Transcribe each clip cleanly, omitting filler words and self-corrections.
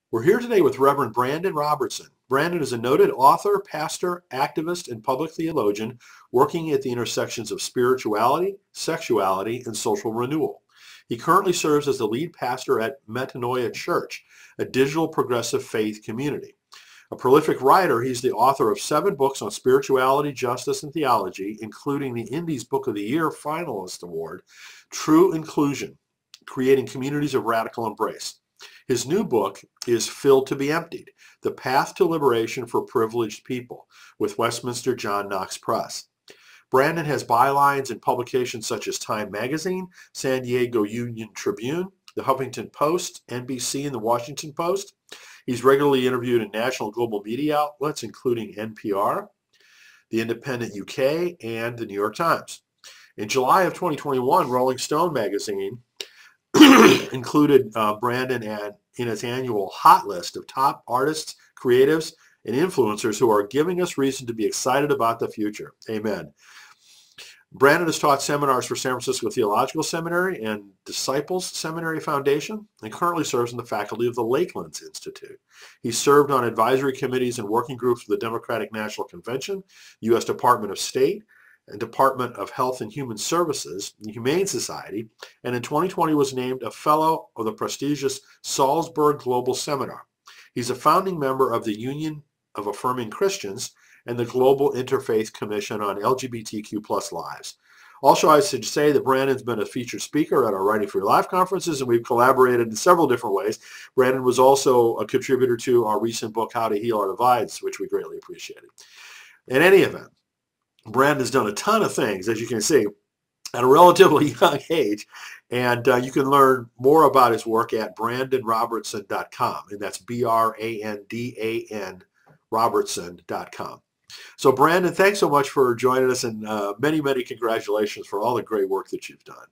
We're here today with Reverend Brandan Robertson. Brandan is a noted author, pastor, activist, and public theologian working at the intersections of spirituality, sexuality, and social renewal. He currently serves as the lead pastor at Metanoia Church, a digital progressive faith community. A prolific writer, he's the author of 7 books on spirituality, justice, and theology, including the Indies Book of the Year finalist award, True Inclusion, Creating Communities of Radical Embrace. His new book is Filled to be Emptied, The Path to Liberation for Privileged People, with Westminster John Knox Press. Brandan has bylines in publications such as Time Magazine, San Diego Union Tribune, the Huffington Post, NBC, and the Washington Post. He's regularly interviewed in national and global media outlets, including NPR, The Independent UK, and the New York Times. In July of 2021, Rolling Stone magazine included Brandan in its annual hot list of top artists, creatives, and influencers who are giving us reason to be excited about the future. Amen. Brandan has taught seminars for San Francisco Theological Seminary and Disciples Seminary Foundation, and currently serves in the faculty of the Lakelands Institute. He served on advisory committees and working groups for the Democratic National Convention, U.S. Department of State, and Department of Health and Human Services, the Humane Society, and in 2020 was named a Fellow of the prestigious Salzburg Global Seminar. He's a founding member of the Union of Affirming Christians and the Global Interfaith Commission on LGBTQ+ Lives. Also, I should say that Brandan's been a featured speaker at our Writing for Your Life conferences, and we've collaborated in several different ways. Brandan was also a contributor to our recent book, How to Heal Our Divides, which we greatly appreciated. In any event, Brandan has done a ton of things, as you can see, at a relatively young age, and you can learn more about his work at brandanrobertson.com, and that's BRANDAN Robertson.com. So Brandan, thanks so much for joining us, and many, many congratulations for all the great work that you've done.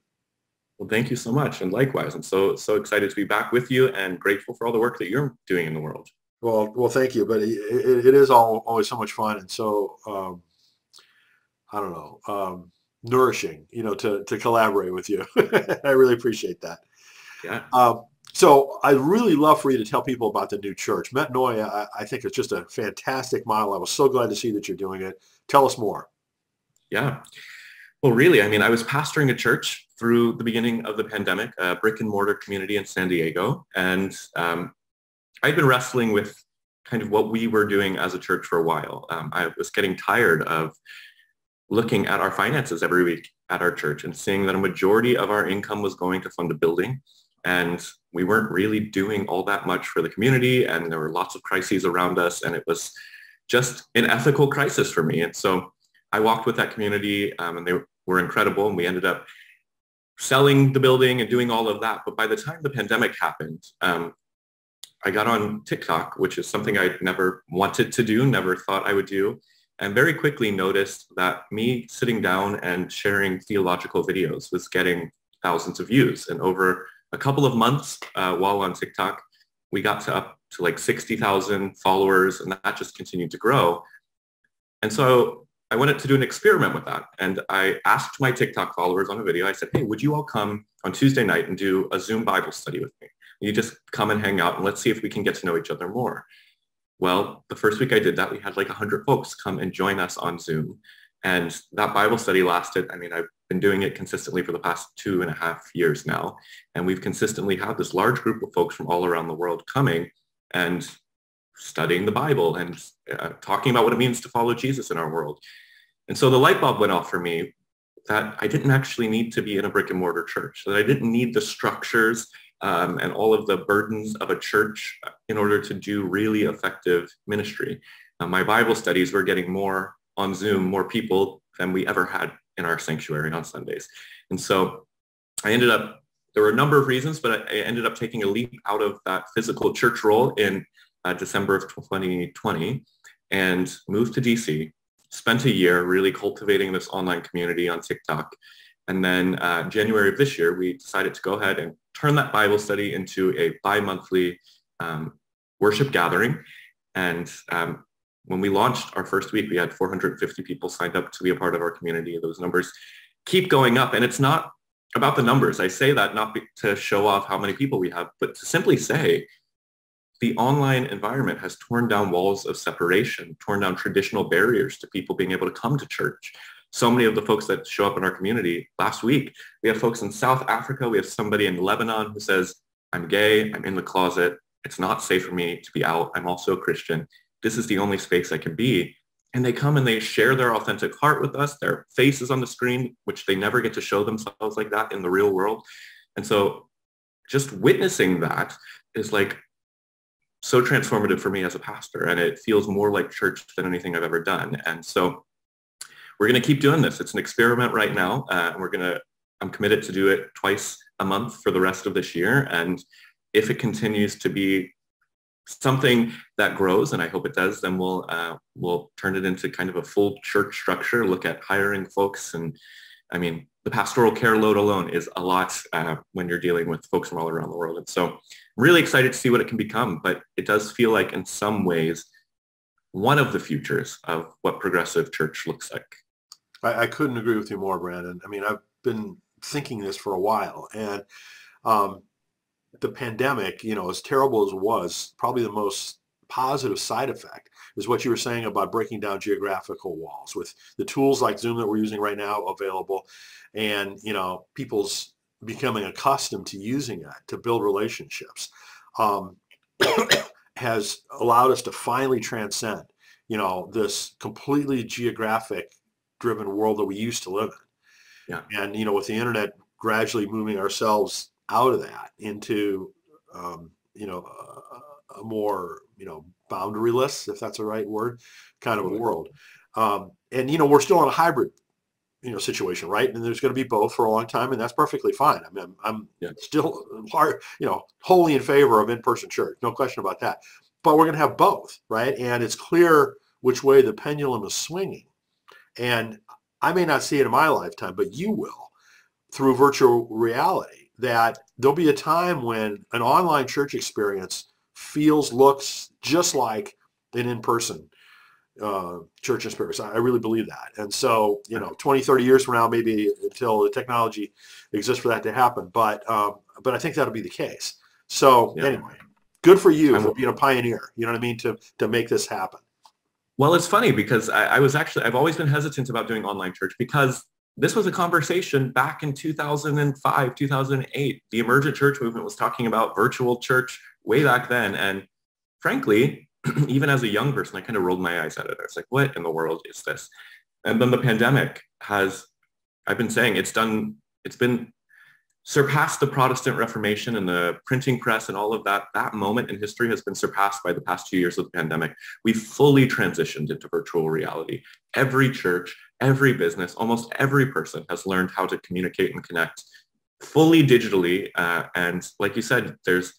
Well, thank you so much, and likewise. I'm so excited to be back with you and grateful for all the work that you're doing in the world. Well, thank you, but it is always so much fun and so I don't know, nourishing, to collaborate with you. I really appreciate that. Yeah. So I'd really love for you to tell people about the new church. Metanoia, I think it's just a fantastic model. I was so glad to see that you're doing it. Tell us more. Yeah. Well, really, I was pastoring a church through the beginning of the pandemic, a brick and mortar community in San Diego. And I'd been wrestling with kind of what we were doing as a church for a while. I was getting tired of looking at our finances every week at our church and seeing that a majority of our income was going to fund a building. And we weren't really doing all that much for the community, and there were lots of crises around us, and it was just an ethical crisis for me. And so I walked with that community, and they were incredible, and we ended up selling the building and doing all of that. But by the time the pandemic happened, I got on TikTok, which is something I'd never wanted to do, never thought I would do, and very quickly noticed that me sitting down and sharing theological videos was getting thousands of views. And over a couple of months while on TikTok, we got up to like 60,000 followers, and that just continued to grow. And so I wanted to do an experiment with that. And I asked my TikTok followers on a video, I said, hey, would you all come on Tuesday night and do a Zoom Bible study with me? You just come and hang out, and let's see if we can get to know each other more. Well, the first week I did that, we had like 100 folks come and join us on Zoom. And that Bible study lasted, I've been doing it consistently for the past 2.5 years now. And we've consistently had this large group of folks from all around the world coming and studying the Bible and talking about what it means to follow Jesus in our world. And so the light bulb went off for me that I didn't actually need to be in a brick and mortar church, that I didn't need the structures and all of the burdens of a church in order to do really effective ministry. My Bible studies were getting more on Zoom, more people than we ever had in our sanctuary on Sundays. And so there were a number of reasons, but I ended up taking a leap out of that physical church role in December of 2020 and moved to DC, spent a year really cultivating this online community on TikTok. And then January of this year, we decided to go ahead and turn that Bible study into a bi-monthly worship gathering. And when we launched our first week, we had 450 people signed up to be a part of our community. Those numbers keep going up. And it's not about the numbers. I say that not to show off how many people we have, but to simply say the online environment has torn down walls of separation, torn down traditional barriers to people being able to come to church. So many of the folks that show up in our community last week, we have folks in South Africa. We have somebody in Lebanon who says, I'm gay, I'm in the closet. It's not safe for me to be out. I'm also a Christian. This is the only space I can be. And they come and they share their authentic heart with us, their faces on the screen, which they never get to show themselves like that in the real world. And so just witnessing that is like so transformative for me as a pastor. And it feels more like church than anything I've ever done. And so we're going to keep doing this. It's an experiment right now. I'm committed to do it twice a month for the rest of this year. And if it continues to be something that grows, and I hope it does, then we'll turn it into kind of a full church structure, look at hiring folks. And I mean, the pastoral care load alone is a lot when you're dealing with folks from all around the world. And so I'm really excited to see what it can become, but it does feel like in some ways, one of the futures of what progressive church looks like. I couldn't agree with you more, Brandon. I mean, I've been thinking this for a while, and the pandemic, as terrible as it was, probably the most positive side effect is what you were saying about breaking down geographical walls with the tools like Zoom that we're using right now available, and people's becoming accustomed to using it to build relationships has allowed us to finally transcend this completely geographic driven world that we used to live in. Yeah. And with the internet gradually moving ourselves out of that into a more boundaryless, if that's the right word, kind of a world. And we're still in a hybrid situation, right? And there's going to be both for a long time, and that's perfectly fine. I mean, I'm still wholly in favor of in-person church, no question about that. But we're going to have both, right? And it's clear which way the pendulum is swinging. And I may not see it in my lifetime, but you will through virtual reality, that there'll be a time when an online church experience looks just like an in-person church experience. I really believe that. And so, 20, 30 years from now, maybe until the technology exists for that to happen. But I think that'll be the case. So anyway, good for you for being a pioneer, you know what I mean, to make this happen. Well, it's funny because I've always been hesitant about doing online church because this was a conversation back in 2005, 2008. The emergent church movement was talking about virtual church way back then. And frankly, even as a young person, I kind of rolled my eyes at it. I was like, what in the world is this? And then the pandemic I've been saying it's been surpassed the Protestant Reformation and the printing press and all of that. That moment in history has been surpassed by the past 2 years of the pandemic. We've fully transitioned into virtual reality. Every church, every business, almost every person has learned how to communicate and connect fully digitally. And like you said, there's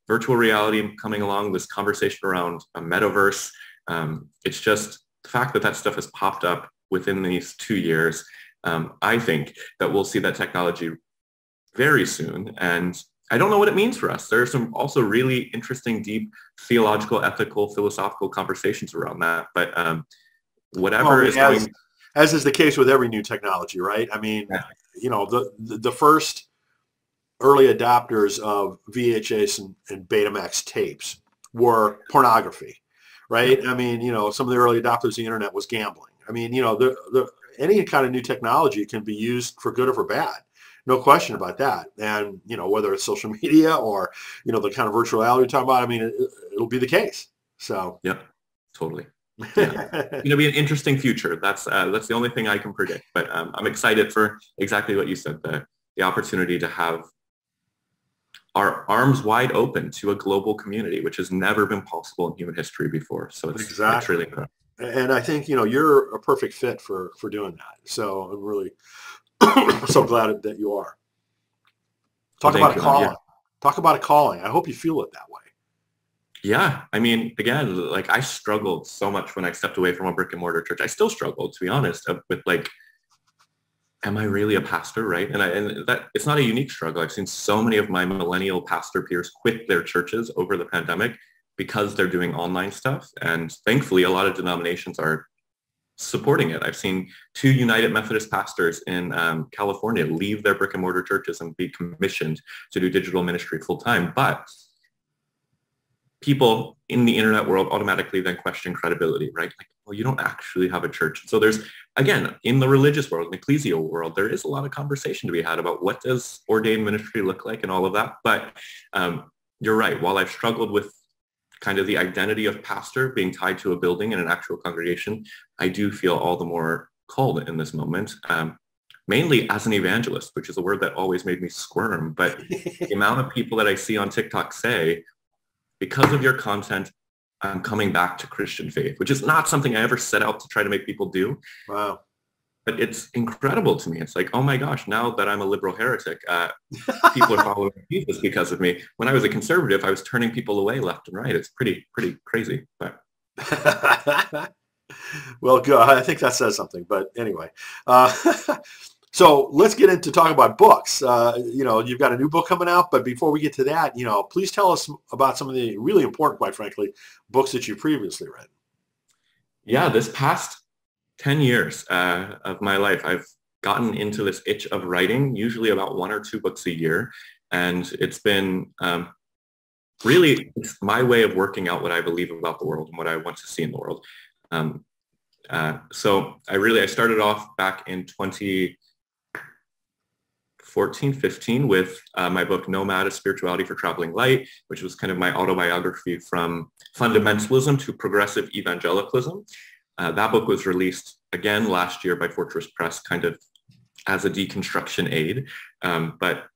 virtual reality coming along, this conversation around a metaverse. It's just the fact that stuff has popped up within these 2 years. I think that we'll see that technology very soon. And I don't know what it means for us. There are some also really interesting, deep theological, ethical, philosophical conversations around that. But whatever is going... As is the case with every new technology, right? I mean, the first early adopters of VHS and Betamax tapes were pornography, right? I mean, some of the early adopters of the internet was gambling. I mean, any kind of new technology can be used for good or for bad. No question about that. And, whether it's social media or, the kind of virtual reality you're talking about, I mean, it'll be the case. So. Yep, totally. Yeah. It'll be an interesting future. That's the only thing I can predict. But I'm excited for exactly what you said, the opportunity to have our arms wide open to a global community, which has never been possible in human history before. So it's really good. And I think, you're a perfect fit for doing that. So I'm really so glad that you are. Talk about a calling. Yeah. Talk about a calling. I hope you feel it that way. Yeah. I mean, again, like I struggled so much when I stepped away from a brick and mortar church. I still struggled, to be honest, with like, am I really a pastor, right? And that it's not a unique struggle. I've seen so many of my millennial pastor peers quit their churches over the pandemic because they're doing online stuff. And thankfully, a lot of denominations are supporting it. I've seen 2 United Methodist pastors in California leave their brick and mortar churches and be commissioned to do digital ministry full time. But people in the internet world automatically then question credibility, right? Like, well, you don't actually have a church. So there's, again, in the religious world, the ecclesial world, there is a lot of conversation to be had about what does ordained ministry look like and all of that. But you're right. While I've struggled with kind of the identity of pastor being tied to a building and an actual congregation, I do feel all the more called in this moment, mainly as an evangelist, which is a word that always made me squirm. But the amount of people that I see on TikTok say, because of your content, I'm coming back to Christian faith, which is not something I ever set out to try to make people do. Wow. But it's incredible to me. It's like, oh my gosh, now that I'm a liberal heretic, people are following Jesus because of me. When I was a conservative, I was turning people away left and right. It's pretty crazy. But well, good. I think that says something. But anyway, so let's get into talking about books. You've got a new book coming out, but before we get to that, please tell us about some of the really important, quite frankly, books that you previously read. Yeah, this past 10 years of my life, I've gotten into this itch of writing, usually about 1 or 2 books a year. And it's been really it's my way of working out what I believe about the world and what I want to see in the world. So I started off back in 2014-15 with my book, Nomad, A Spirituality for Traveling Light, which was kind of my autobiography from fundamentalism to progressive evangelicalism. That book was released again last year by Fortress Press, kind of as a deconstruction aid. But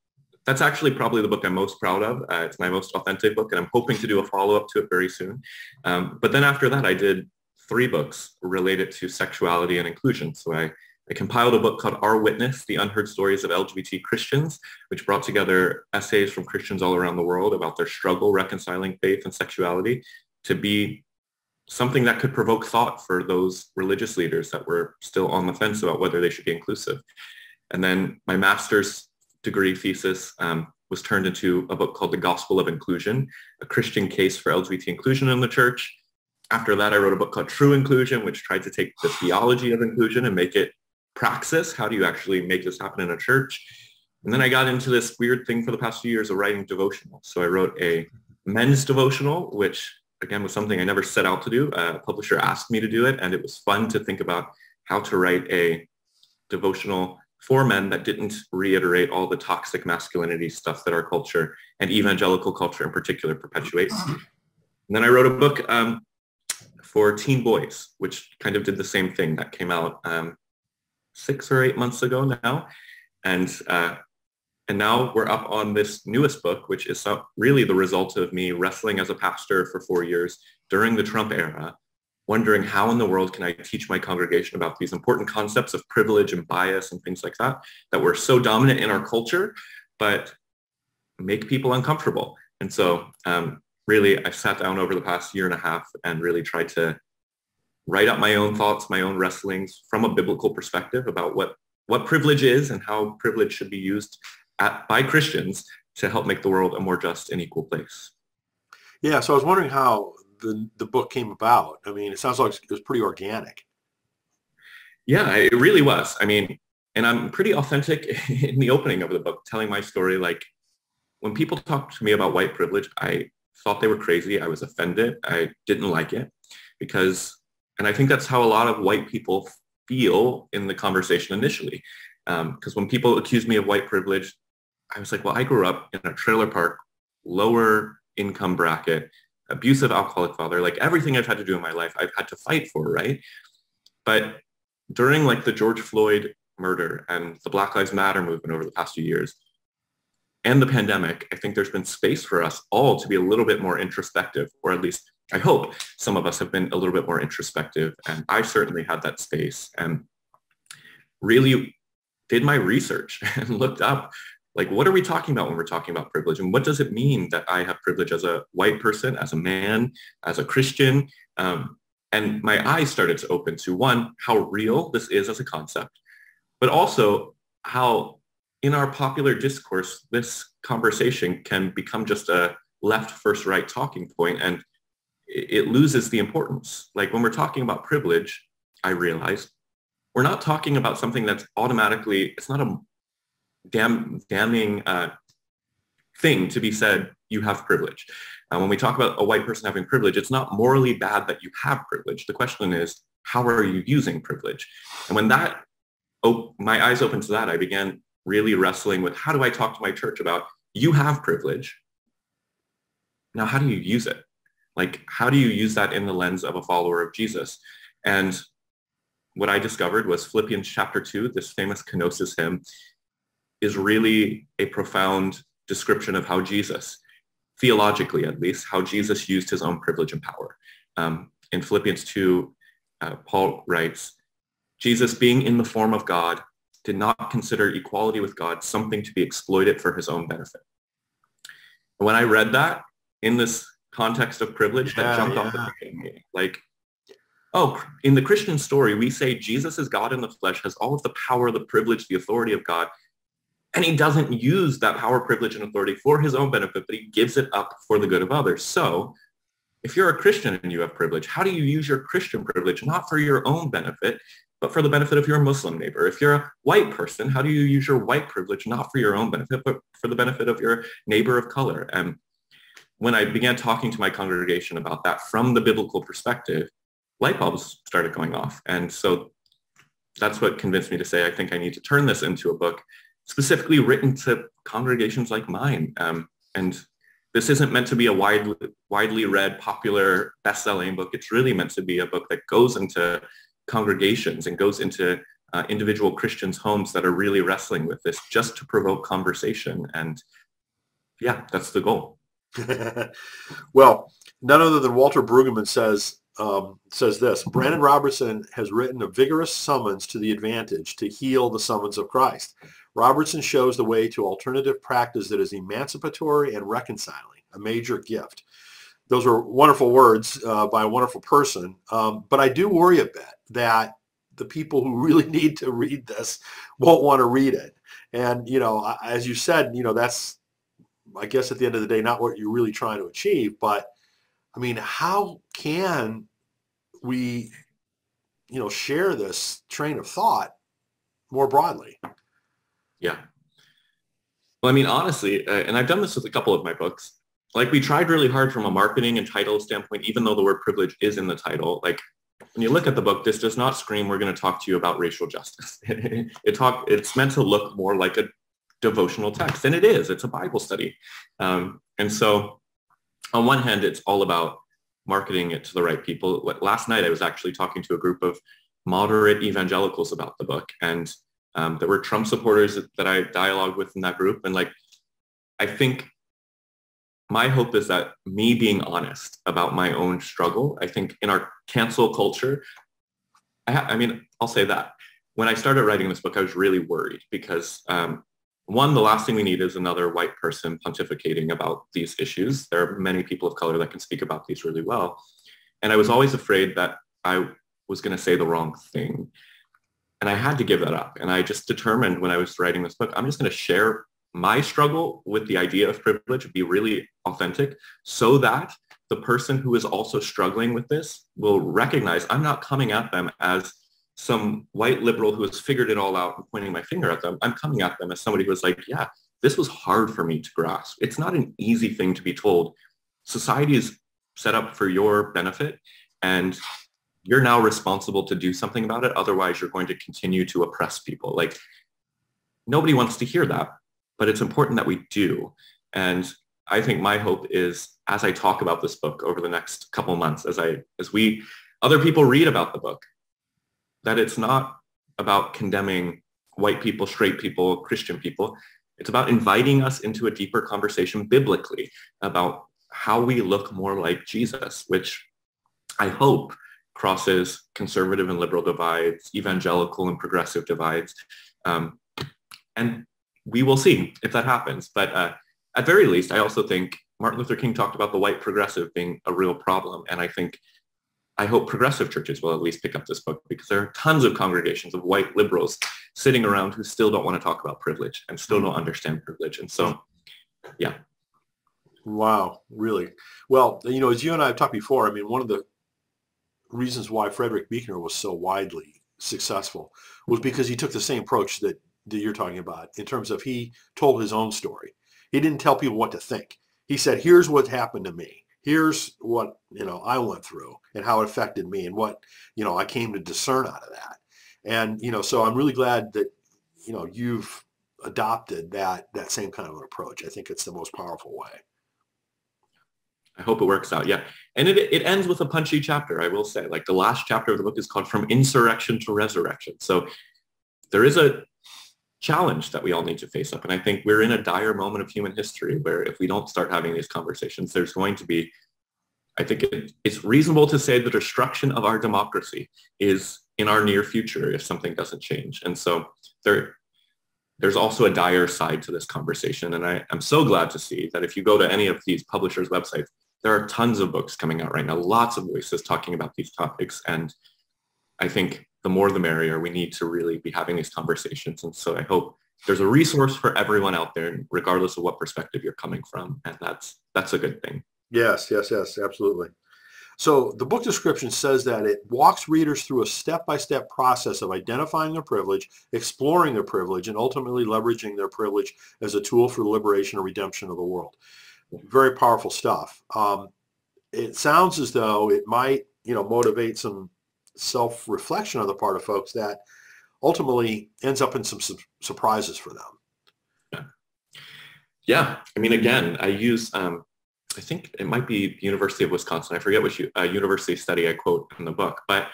that's actually probably the book I'm most proud of. It's my most authentic book, and I'm hoping to do a follow-up to it very soon. But then after that, I did 3 books related to sexuality and inclusion. So I compiled a book called Our Witness, The Unheard Stories of LGBT Christians, which brought together essays from Christians all around the world about their struggle reconciling faith and sexuality to be something that could provoke thought for those religious leaders that were still on the fence about whether they should be inclusive. And then my master's degree thesis was turned into a book called The Gospel of Inclusion, a Christian case for LGBT inclusion in the church. After that, I wrote a book called True Inclusion, which tried to take the theology of inclusion and make it praxis. How do you actually make this happen in a church? And then I got into this weird thing for the past few years of writing devotionals. So I wrote a men's devotional, which again was something I never set out to do. A publisher asked me to do it, and it was fun to think about how to write a devotional for men that didn't reiterate all the toxic masculinity stuff that our culture and evangelical culture in particular perpetuates. And then I wrote a book for teen boys, which kind of did the same thing. That came out 6 or 8 months ago now. And now we're up on this newest book, which is really the result of me wrestling as a pastor for 4 years during the Trump era, wondering how in the world can I teach my congregation about these important concepts of privilege and bias and things like that were so dominant in our culture, but make people uncomfortable. And so really, I sat down over the past year and a half and really tried to write up my own thoughts, my own wrestlings from a biblical perspective about what privilege is and how privilege should be used by Christians to help make the world a more just and equal place. Yeah, so I was wondering how the book came about. I mean, it sounds like it was pretty organic. Yeah, it really was. I mean, and I'm pretty authentic in the opening of the book, telling my story. Like, when people talk to me about white privilege, I thought they were crazy. I was offended. I didn't like it and I think that's how a lot of white people feel in the conversation initially. Because when people accuse me of white privilege, I was like, well, I grew up in a trailer park, lower income bracket, abusive alcoholic father, like everything I've had to do in my life, I've had to fight for, right? But during like the George Floyd murder and the Black Lives Matter movement over the past few years and the pandemic, I think there's been space for us all to be a little bit more introspective, or at least I hope some of us have been a little bit more introspective. And I certainly had that space and really did my research and looked up, like, what are we talking about when we're talking about privilege? And what does it mean that I have privilege as a white person, as a man, as a Christian? And my eyes started to open to, one, how real this is as a concept, but also how in our popular discourse, this conversation can become just a left versus right talking point, and it loses the importance. Like, when we're talking about privilege, I realized we're not talking about something that's automatically, it's not a damning thing to be said you have privilege. When we talk about a white person having privilege, it's not morally bad that you have privilege. The question is, how are you using privilege? And when my eyes opened to that, I began really wrestling with, how do I talk to my church about, you have privilege. Now, how do you use it? Like, how do you use that in the lens of a follower of Jesus? And what I discovered was Philippians chapter 2, this famous kenosis hymn, is really a profound description of how Jesus, theologically at least, how Jesus used his own privilege and power. In Philippians 2, Paul writes, Jesus, being in the form of God, did not consider equality with God something to be exploited for his own benefit. And when I read that in this context of privilege, that jumped off the page at me. Like, oh, in the Christian story, we say Jesus is God in the flesh, has all of the power, the privilege, the authority of God, and he doesn't use that power, privilege, and authority for his own benefit, but he gives it up for the good of others. So if you're a Christian and you have privilege, how do you use your Christian privilege, not for your own benefit, but for the benefit of your Muslim neighbor? If you're a white person, how do you use your white privilege, not for your own benefit, but for the benefit of your neighbor of color? And when I began talking to my congregation about that from the biblical perspective, light bulbs started going off. And so that's what convinced me to say, I think I need to turn this into a book specifically written to congregations like mine. And this isn't meant to be a widely read, popular, best-selling book. It's really meant to be a book that goes into congregations and goes into individual Christians' homes that are really wrestling with this, just to provoke conversation. And yeah, that's the goal. Well, none other than Walter Brueggemann says this: Brandan Robertson has written a vigorous summons to the advantage to heal the summons of Christ. Robertson shows the way to alternative practice that is emancipatory and reconciling, a major gift. Those are wonderful words by a wonderful person, but I do worry a bit that the people who really need to read this won't want to read it. And, as you said, that's, I guess at the end of the day, not what you're really trying to achieve. But, I mean, how can we, share this train of thought more broadly? Yeah. Well, I mean, honestly, and I've done this with a couple of my books, like we tried really hard from a marketing and title standpoint, even though the word privilege is in the title. Like when you look at the book, this does not scream, we're going to talk to you about racial justice. It's meant to look more like a devotional text, and it is. It's a Bible study. And so on one hand, it's all about marketing it to the right people. Last night, I was actually talking to a group of moderate evangelicals about the book, and there were Trump supporters that I dialogued with in that group. And I think my hope is that me being honest about my own struggle, I think in our cancel culture, I'll say that when I started writing this book, I was really worried because one, the last thing we need is another white person pontificating about these issues. There are many people of color that can speak about these really well. And I was always afraid that I was going to say the wrong thing. And I had to give that up. And I just determined when I was writing this book, I'm just going to share my struggle with the idea of privilege, be really authentic, so that the person who is also struggling with this will recognize I'm not coming at them as some white liberal who has figured it all out and pointing my finger at them. I'm coming at them as somebody who is like, yeah, this was hard for me to grasp. It's not an easy thing to be told. Society is set up for your benefit, and you're now responsible to do something about it. Otherwise, you're going to continue to oppress people. Like, nobody wants to hear that, but it's important that we do. And I think my hope is, as I talk about this book over the next couple of months, as other people read about the book, that it's not about condemning white people, straight people, Christian people. It's about inviting us into a deeper conversation biblically about how we look more like Jesus, which I hope crosses conservative and liberal divides, evangelical and progressive divides. And we will see if that happens. But at very least, I also think Martin Luther King talked about the white progressive being a real problem. And I hope progressive churches will at least pick up this book, because there are tons of congregations of white liberals sitting around who still don't want to talk about privilege and still don't understand privilege. And so, yeah. Wow, really? Well, as you and I have talked before, one of the reasons why Frederick Buechner was so widely successful was because he took the same approach that you're talking about, in terms of he told his own story. He didn't tell people what to think. he said, here's what happened to me. Here's what, I went through and how it affected me and what, I came to discern out of that. And, so I'm really glad that, you've adopted that same kind of an approach. I think it's the most powerful way. I hope it works out. Yeah. And it ends with a punchy chapter, I will say. Like the last chapter of the book is called From Insurrection to Resurrection. So there is a challenge that we all need to face up. And I think we're in a dire moment of human history where if we don't start having these conversations, there's going to be, I think it's reasonable to say the destruction of our democracy is in our near future if something doesn't change. And so there's also a dire side to this conversation. And I'm so glad to see that if you go to any of these publishers' websites, there are tons of books coming out right now, lots of voices talking about these topics. And I think the more the merrier. We need to really be having these conversations. And so I hope there's a resource for everyone out there, regardless of what perspective you're coming from. And that's a good thing. Yes, absolutely. So the book description says that it walks readers through a step-by-step process of identifying their privilege, exploring their privilege, and ultimately leveraging their privilege as a tool for the liberation or redemption of the world. Very powerful stuff. It sounds as though it might, motivate some self-reflection on the part of folks that ultimately ends up in some surprises for them. Yeah. I mean, again, I use, I think it might be the University of Wisconsin. I forget which university study I quote in the book, but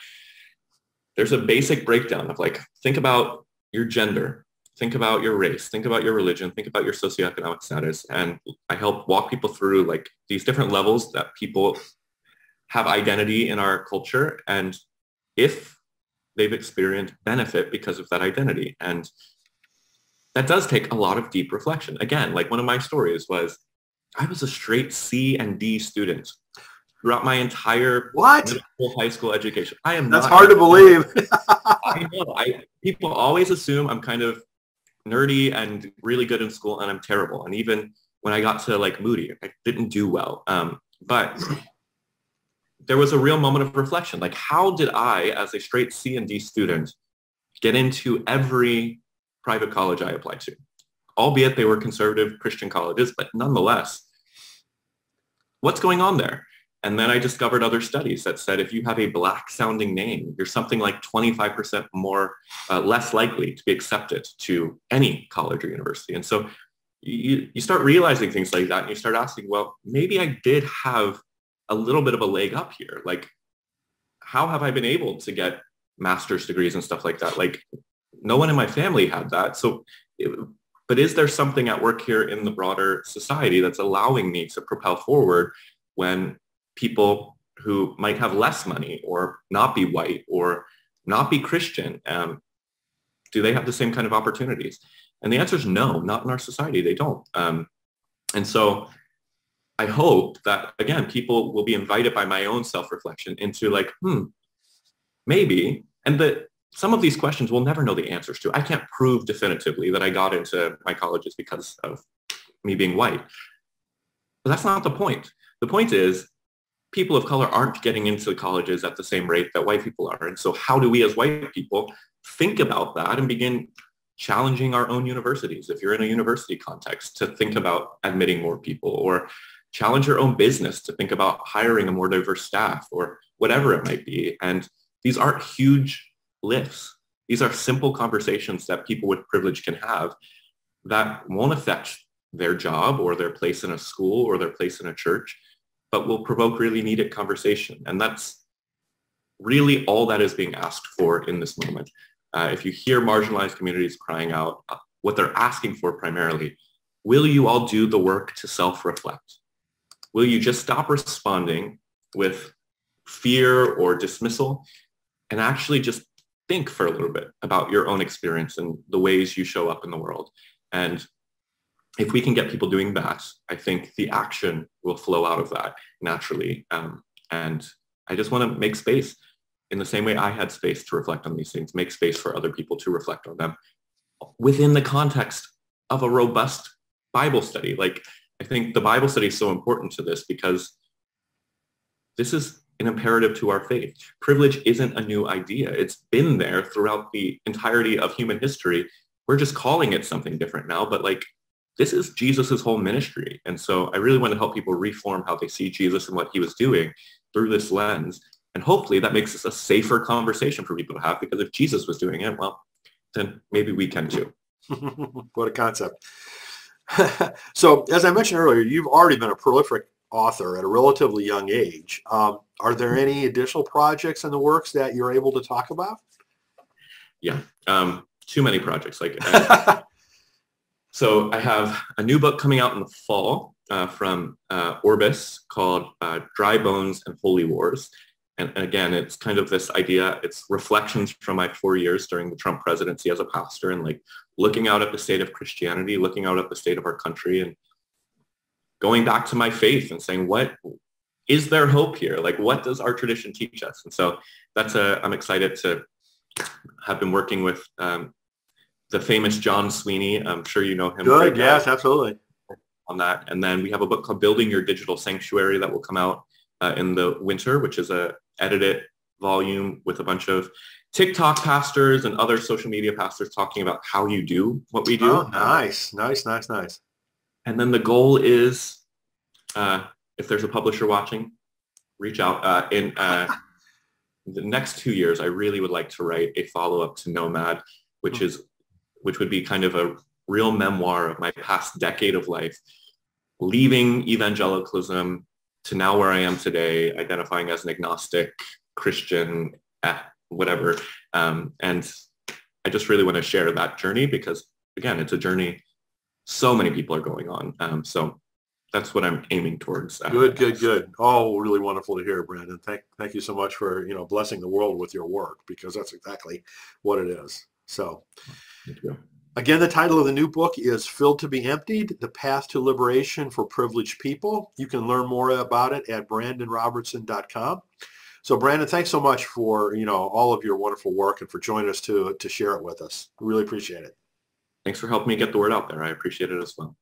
there's a basic breakdown of like, think about your gender, think about your race, think about your religion, think about your socioeconomic status. And I help walk people through like these different levels that people have identity in our culture. And if they've experienced benefit because of that identity. And that does take a lot of deep reflection. Again, like one of my stories was I was a straight C and D student throughout my entire middle school, high school education. That's hard to believe. I know. People always assume I'm kind of nerdy and really good in school and I'm terrible. And even when I got to like Moody, I didn't do well. But there was a real moment of reflection. Like, how did I, as a straight C and D student, get into every private college I applied to? Albeit they were conservative Christian colleges, but nonetheless, what's going on there? And then I discovered other studies that said if you have a black sounding name, you're something like 25% more less likely to be accepted to any college or university. And so you start realizing things like that and you start asking, well, maybe I did have a little bit of a leg up here. Like, how have I been able to get master's degrees and stuff like that? Like, no one in my family had that. So, but is there something at work here in the broader society that's allowing me to propel forward when people who might have less money or not be white or not be Christian, do they have the same kind of opportunities? And the answer is no, not in our society. They don't. And so I hope that, again, people will be invited by my own self-reflection into like, maybe, and that some of these questions we'll never know the answers to. I can't prove definitively that I got into my colleges because of me being white. But that's not the point. The point is people of color aren't getting into colleges at the same rate that white people are. And so how do we as white people think about that and begin challenging our own universities? If you're in a university context, to think about admitting more people, or challenge your own business to think about hiring a more diverse staff, or whatever it might be. And these aren't huge lifts. These are simple conversations that people with privilege can have that won't affect their job or their place in a school or their place in a church, but will provoke really needed conversation. And that's really all that is being asked for in this moment. If you hear marginalized communities crying out, what they're asking for primarily, will you all do the work to self-reflect? Will you just stop responding with fear or dismissal and actually just think for a little bit about your own experience and the ways you show up in the world? And if we can get people doing that, I think the action will flow out of that naturally. And I just want to make space in the same way I had space to reflect on these things, make space for other people to reflect on them within the context of a robust Bible study. Like, I think the Bible study is so important to this because this is an imperative to our faith. Privilege isn't a new idea. It's been there throughout the entirety of human history. We're just calling it something different now, but like this is Jesus's whole ministry. And so I really want to help people reform how they see Jesus and what he was doing through this lens. And hopefully that makes this a safer conversation for people to have, because if Jesus was doing it, well, then maybe we can too. What a concept. So as I mentioned earlier, you've already been a prolific author at a relatively young age. Are there any additional projects in the works that you're able to talk about? Yeah, too many projects. So I have a new book coming out in the fall from Orbis called Dry Bones and Holy Wars. And again, it's kind of this idea, it's reflections from my 4 years during the Trump presidency as a pastor, and like looking out at the state of Christianity, looking out at the state of our country, and going back to my faith and saying, what is there hope here? Like, what does our tradition teach us? And so I'm excited to have been working with the famous John Sweeney. I'm sure you know him. Good, yes, absolutely. On that. And then we have a book called Building Your Digital Sanctuary that will come out in the winter, which is a edited volume with a bunch of TikTok pastors and other social media pastors talking about how you do what we do. Oh, nice. And then the goal is, if there's a publisher watching, reach out. In the next 2 years, I really would like to write a follow-up to Nomad, which would be kind of a real memoir of my past decade of life, leaving evangelicalism to now where I am today, identifying as an agnostic Christian, whatever. And I just really want to share that journey because, again, it's a journey so many people are going on. So that's what I'm aiming towards. Good. Oh, really wonderful to hear, Brandan. Thank you so much for, blessing the world with your work, because that's exactly what it is. So Thank you. Again, the title of the new book is Filled to be Emptied, The Path to Liberation for Privileged People. You can learn more about it at brandanrobertson.com. So Brandan, thanks so much for, all of your wonderful work and for joining us to share it with us. We really appreciate it. Thanks for helping me get the word out there. I appreciate it as well.